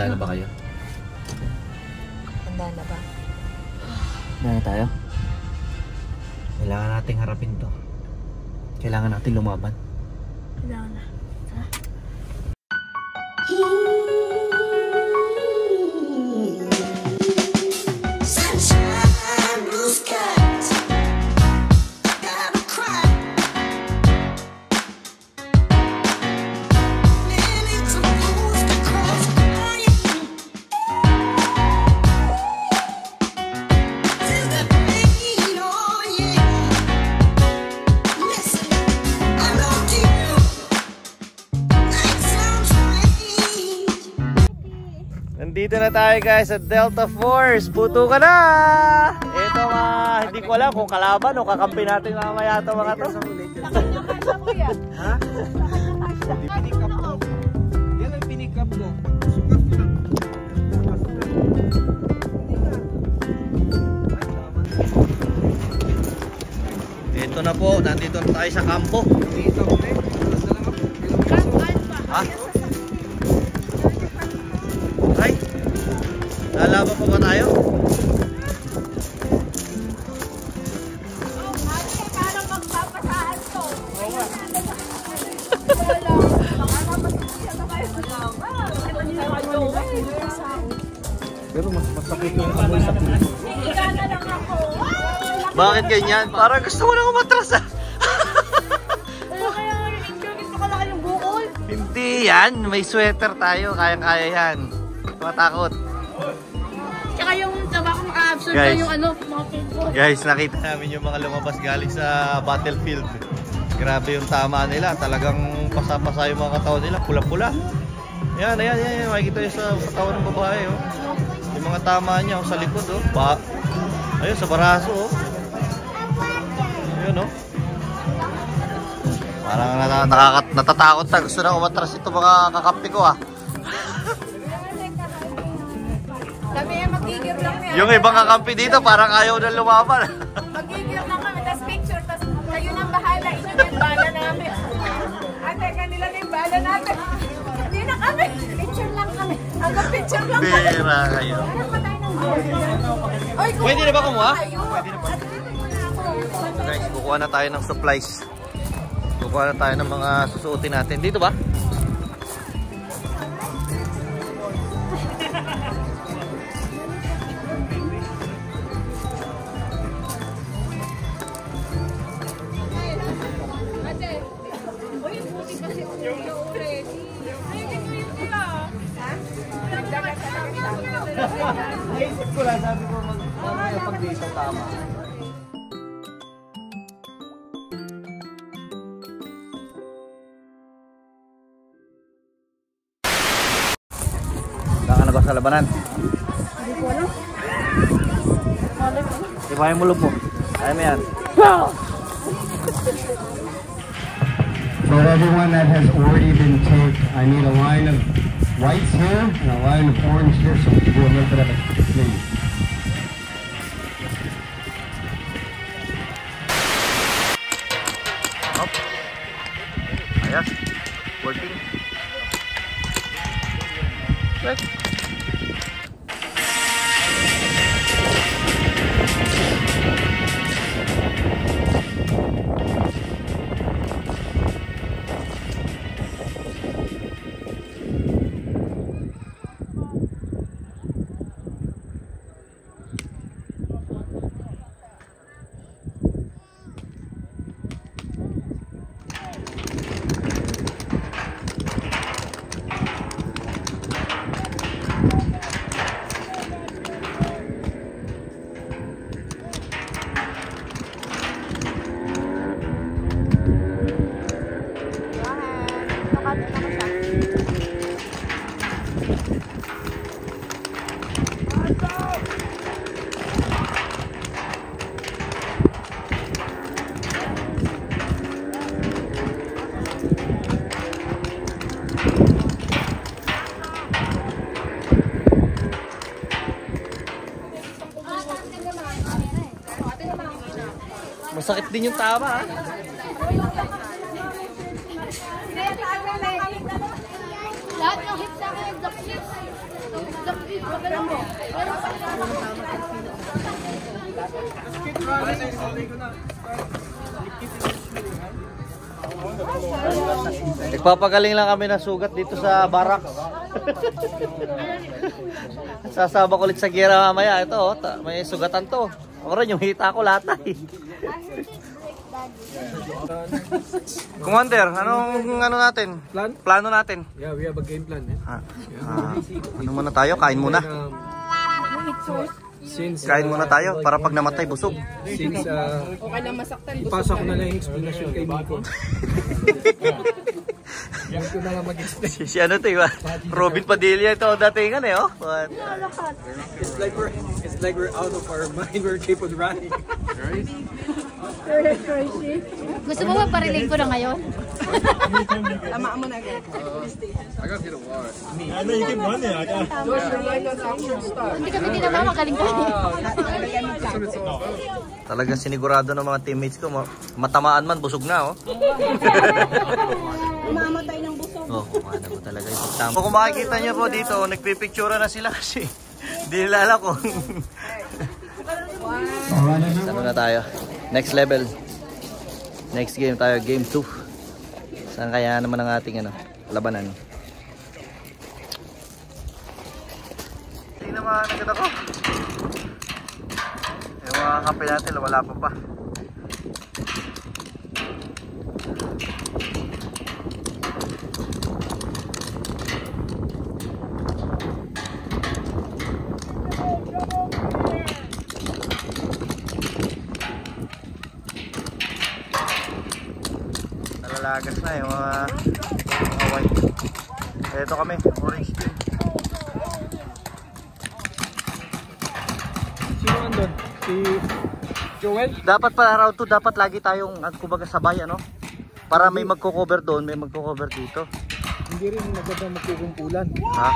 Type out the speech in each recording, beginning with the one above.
Handa na ba kayo? Handa na ba? Handa na tayo? Kailangan nating harapin to. Kailangan natin lumaban. Kailangan na. Tara. Nandito na tayo guys sa Delta Force. Puto ka na! Ito hindi ko alam kung kalaban o kakampi natin mamaya ito mga to. Ha? Pinick up ko. Yan ang pinick up ko. Sukat ko lang. Ito na po, nandito na tayo sa kampo. Ha? Ay, lalaban pa ba tayo? Parang magpapasaan to. Pero mas masakit yung amoy sa puso. Bakit ganyan? Parang gusto mo lang umatras ah. Gusto ko lang yung bukol. Hindi yan, may sweater tayo, kayang-kaya yan. Matakot. Tsaka yung taba ko maka-absorb na yung mga pinto. Guys, nakita namin yung mga lumabas galing sa battlefield. Grabe yung tama nila. Talagang pasa-pasa yung mga katawan nila. Pula-pula. Yan. Makikita nyo sa katawan ng babae. Oh. Yung mga tama niya sa likod. Oh. Ayun, sa baraso. Oh. Ayun, oh. Parang natatakot na. Gusto na umatras ito mga kakampi ko ah. Sabi magigir lang yan. Yung ibang kakampi dito parang ayaw na lumaban. Magigir lang kami, tapos picture, tapos kayo nang bahala, ito na yung bala namin. Ate, kanila na yung bala natin. Hindi na kami. Picture lang kami. Hanggang picture lang kami. Bira kayo. Pwede na ba kumuha? Pwede na ba? So guys, kukuha na tayo ng supplies. Kukuha na tayo ng mga susuotin natin. Dito ba? Naisip ko lang, sabi ko mamaya pag dito tama. Baka na ba sa labanan? Hindi ko alam. Ibahin mo loob mo. Kaya mo yan. So everyone that has already been taped, I need a line of whites here and a line of orange here so we can do a little bit of a clean. Up. Ayos. Working. Right. Masakit din yung tama ha. Lahat ng hit sa akin, nag-hit. Nagpapagaling lang kami ng sugat dito sa barak. Sasabak ulit sa gira mamaya. Ito, oh, may sugatan to. Oran yung hita ko lahat ay. Commander, anong ano natin? Plano natin? Yeah, we have a game plan. Ano muna tayo? Kain muna. Kain muna tayo para pag namatay busog. Since ipasa ko na lang yung explanation kay Miko. Miko na lang mag-explain. Si ano to, iba? Robin Padilla ito datingan eh, oh. It's like we're out of our mind. We're keep on running. Gusto mo ba parinig ko na ngayon? Tama mo na agad. I gotta get a water. I know you can run it. Hindi kami dinamamagaling tayo. Talagang sinigurado ng mga teammates ko, matamaan man, busog na, oh. Mamatay ng busog. Oh, ano ba talaga yung pagtama. Kung makikita nyo po dito, nagpipictura na sila kasi hindi nila alam kung ano na tayo. Next level. Next game tayo, game 2. Saan kaya naman ang ating ano, labanan? Hindi naman agad ako. Yung mga kape natin, wala pa. Nalalagas na yung mga white. Ito kami, orange team. Sino andun? Si Joel? Dapat pala round 2, dapat lagi tayong kumbaga sabay, ano? Para may magko-cover doon, may magko-cover dito. Hindi rin maganda magkukumpulan. Ha?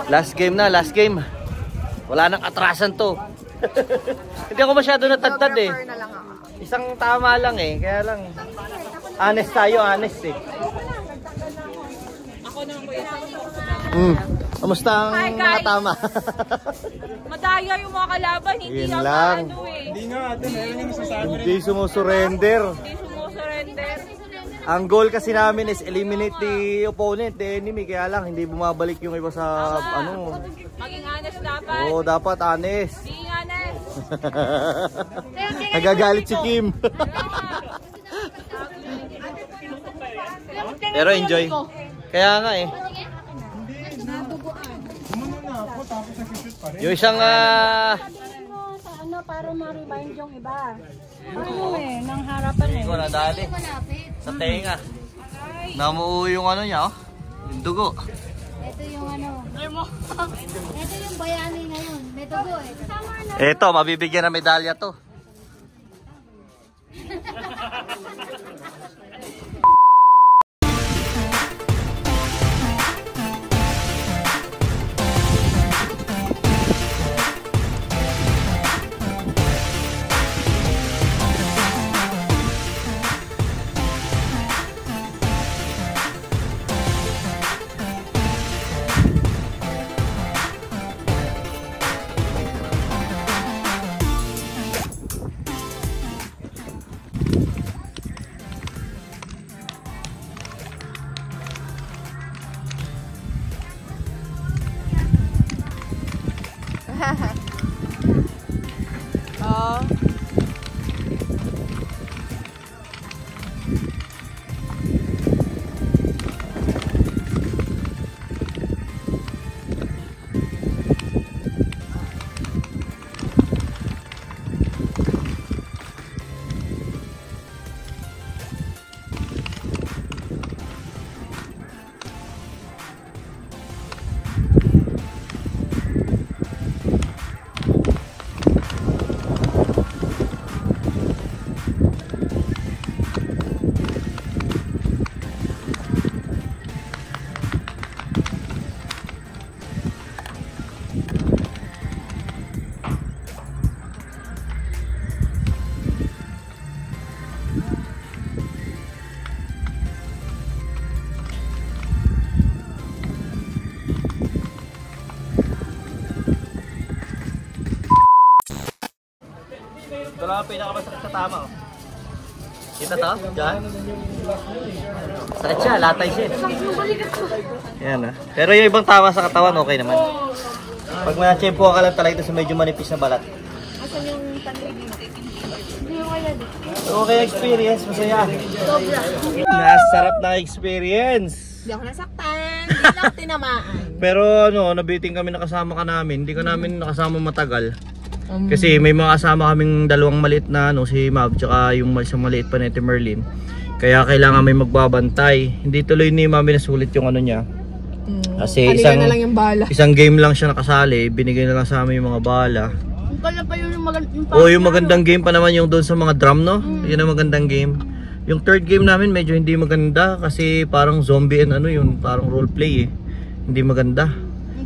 Last game na, last game. Wala nang atrasan to. Hindi ako masyado natagtad eh. Isang tama lang eh, kaya lang. Honest tayo, honest eh. Kamusta ang mga tama? Madaya yung mga kalaban, hindi Yun lang lang. ano eh. Hindi nga ate, meron yung masasabi rin. Hindi sumusurrender. Hindi sumusurrender. Ang goal kasi namin is eliminate the opponent, the enemy. Kaya lang, hindi bumabalik yung iba sa ano. Maging honest dapat. Oo, dapat honest. Being honest. Nagagalit si Kim. Pero enjoy. Kaya nga eh. Yung isang Ano, para ma-remind yung iba. Ano eh, nang harapan eh. ko nadali sa tenga. Namuo yung ano niya, oh. Yung dugo. Ito yung ano. Ito yung bayani ngayon. May dugo eh. Eto, mabibigyan ng medalya to. Oo. pinakamasakit sa tama. Oh. Kita to? Diyan? Sakit siya, latay siya. Yan ah. Pero yung ibang tama sa katawan, okay naman. Pag na-tsempo ka lang talaga sa medyo manipis na balat. Asan yung panligid? Hindi ko kaya dito. Okay experience, masaya. Sobra. Nasarap na experience. Hindi ako nasaktan. Hindi lang tinamaan. Pero ano, nabiting kami nakasama ka namin. Hindi ka namin nakasama matagal. Kasi may mga kasama kaming dalawang maliit na ano, si Mav tsaka yung isang maliit pa na si Merlin. Kaya kailangan may magbabantay. Hindi tuloy ni Mami nasulit yung ano niya. Kasi isang game lang siya nakasali. Binigay na lang sa amin yung mga bala. Yung magandang game pa naman yung doon sa mga drum, no? Yun ang magandang game. Yung third game namin medyo hindi maganda kasi parang zombie and ano yun, parang roleplay eh. Hindi maganda.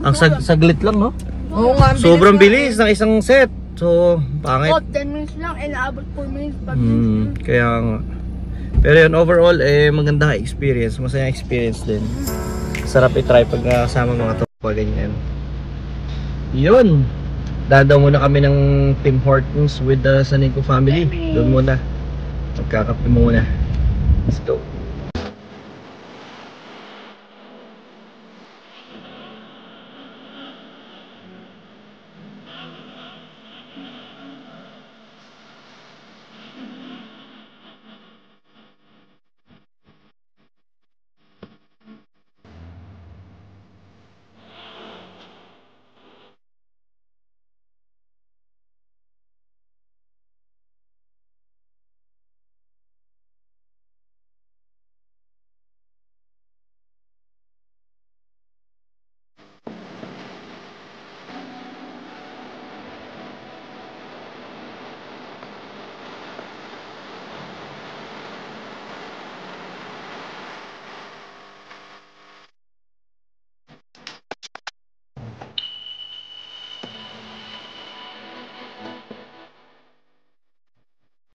Ang saglit lang, no? Oo nga. Sobrang bilis ng isang set. So, pangit. 10 minutes lang, inaabot 4 minutes, 5 Kaya nga. Pero yun, overall, maganda experience. Masaya experience din. Sarap i-try pag kasama mga tropa, ganyan. Yun. Dadaw muna kami ng Tim Hortons with the Saningco family. Doon muna. Magkakape muna. Let's go.